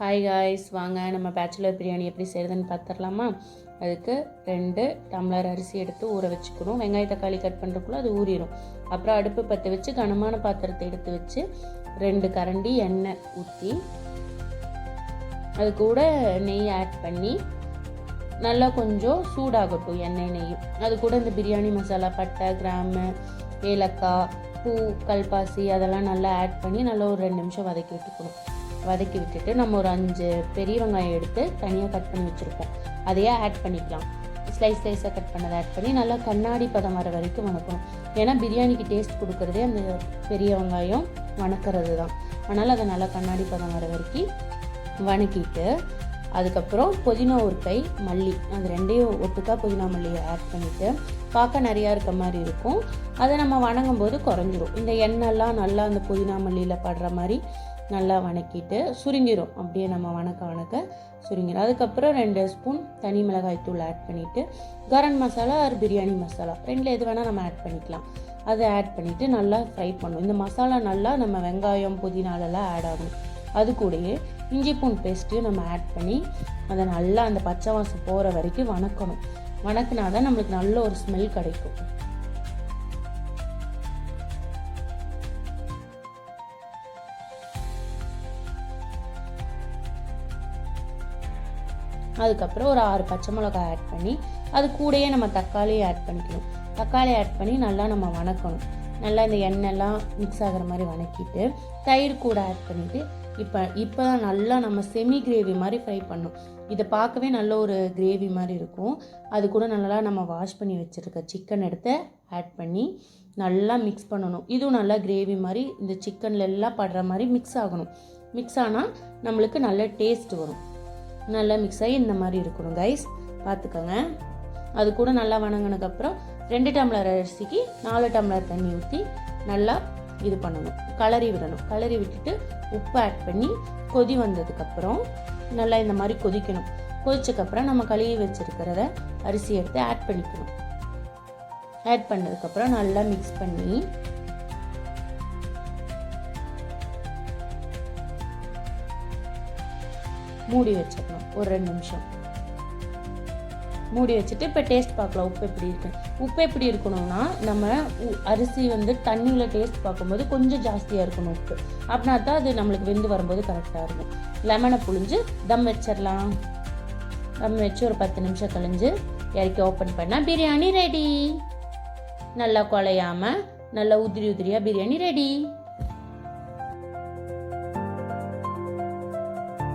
Hi guys, வாங்க நம்ம bachelor biryani எப்படி செய்கிறதுன்னு பார்த்துடலாமா. அதுக்கு 2 டம்ளர் அரிசி எடுத்து ஊற வச்சுக்கணும். வெங்காய தக்காளி கட் பண்ணுறக்குள்ள அது ஊறிடும். அப்புறம் அடுப்பு பற்ற வச்சு கனமான பாத்திரத்தை எடுத்து வச்சு 2 கரண்டி எண்ணெய் ஊற்றி அது கூட நெய் ஆட் பண்ணி நல்லா கொஞ்சம் சூடாகட்டும். எண்ணெய் நெய்யும் அது கூட இந்த பிரியாணி மசாலா, பட்டை, கிராம்பு, ஏலக்காய், பூ, கல்பாசி அதெல்லாம் நல்லா ஆட் பண்ணி நல்லா ஒரு 2 நிமிஷம் வதக்கி விட்டுக்கணும். வதக்கி விட்டுட்டு நம்ம ஒரு 5 பெரிய வெங்காயம் எடுத்து தனியாக கட் பண்ணி வச்சுருப்போம். அதையே ஆட் பண்ணிக்கலாம். ஸ்லைஸாக கட் பண்ணதை ஆட் பண்ணி நல்லா கண்ணாடி பதம் வர வரைக்கும் வணக்கணும். ஏன்னா பிரியாணிக்கு டேஸ்ட் கொடுக்குறதே அந்த பெரிய வெங்காயம் வணக்கிறது தான். அதனால் அதை நல்லா கண்ணாடி பதம் வர வரைக்கும் வணக்கிட்டு அதுக்கப்புறம் புதினா ஒரு கை, மல்லி, அது 2ஐயும் ஒட்டுக்கா புதினா மல்லியை ஆட் பண்ணிவிட்டு பார்க்க நிறையா இருக்க மாதிரி இருக்கும். அதை நம்ம வணங்கும் போது குறைஞ்சிரும். இந்த எண்ணெய்லாம் நல்லா அந்த புதினா மல்லியில் படுற மாதிரி நல்லா வணக்கிட்டு சுருங்கிடும். அப்படியே நம்ம வணக்க சுருங்கிடும். அதுக்கப்புறம் 2 ஸ்பூன் தனி மிளகாய் தூள் ஆட் பண்ணிவிட்டு கரம் மசாலா ஆர் பிரியாணி மசாலா 2ல் எது வேணால் நம்ம ஆட் பண்ணிக்கலாம். அதை ஆட் பண்ணிவிட்டு நல்லா ஃப்ரை பண்ணணும். இந்த மசாலா நல்லா நம்ம வெங்காயம், புதினாலெல்லாம் ஆட் ஆகணும். அது கூடயே இஞ்சி பூண்டு பேஸ்ட்டையும் நம்ம ஆட் பண்ணி அதை நல்லா அந்த பச்சை வாசம் போகிற வரைக்கும் வணக்கணும். வணக்கினா தான் நம்மளுக்கு நல்ல ஒரு ஸ்மெல் கிடைக்கும். அதுக்கப்புறம் ஒரு 6 பச்சை மிளகாய் ஆட் பண்ணி அது கூடயே நம்ம தக்காளியை ஆட் பண்ணிக்கணும். தக்காளி ஆட் பண்ணி நல்லா நம்ம வணக்கணும். நல்லா இந்த எண்ணெய்லாம் மிக்ஸ் ஆகிற மாதிரி வணக்கிட்டு தயிர் கூட ஆட் பண்ணிவிட்டு இப்போ தான் நல்லா நம்ம செமி கிரேவி மாதிரி ஃப்ரை பண்ணணும். இதை பார்க்கவே நல்ல ஒரு கிரேவி மாதிரி இருக்கும். அது கூட நல்லா நம்ம வாஷ் பண்ணி வச்சுருக்க சிக்கன் எடுத்து ஆட் பண்ணி நல்லா மிக்ஸ் பண்ணணும். இதுவும் நல்லா கிரேவி மாதிரி இந்த சிக்கனில் எல்லாம் படுற மாதிரி மிக்ஸ் ஆகணும். மிக்ஸ் ஆனால் நம்மளுக்கு நல்ல டேஸ்ட் வரும். நல்லா மிக்ஸ் ஆகி இந்த மாதிரி இருக்கணும் கைஸ், பார்த்துக்கோங்க. அது கூட நல்லா வணங்கினதுக்கப்புறம் 2 டம்ளர் அரிசிக்கு 4 டம்ளர் தண்ணி ஊற்றி நல்லா இது பண்ணணும், கலரி விடணும். கலரி விட்டுட்டு உப்பு ஆட் பண்ணி கொதி வந்ததுக்கப்புறம் நல்லா இந்த மாதிரி கொதிக்கணும். கொதிச்சதுக்கப்புறம் நம்ம கழுவி வச்சுருக்கிறத அரிசி எடுத்து ஆட் பண்ணிக்கணும். ஆட் பண்ணதுக்கப்புறம் நல்லா மிக்ஸ் பண்ணி மூடி வச்சிடணும். ஒரு 2 நிமிஷம் மூடி வச்சுட்டு இப்போ டேஸ்ட் பார்க்கலாம் உப்பு எப்படி இருக்கு. உப்பு எப்படி இருக்கணும்னா நம்ம அரிசி தண்ணியில் டேஸ்ட் பார்க்கும்போது கொஞ்சம் ஜாஸ்தியாக இருக்கணும் உப்பு. அப்படின்னா தான் அது நம்மளுக்கு வெந்து வரும்போது கரெக்டாக இருக்கும். லெமனை புழிஞ்சு தம் வச்சிடலாம். தம் வச்சு ஒரு 10 நிமிஷம் கழிஞ்சு இறக்கி ஓப்பன் பண்ணால் பிரியாணி ரெடி. நல்லா குழையாமல் நல்லா உதிரியாக பிரியாணி ரெடி.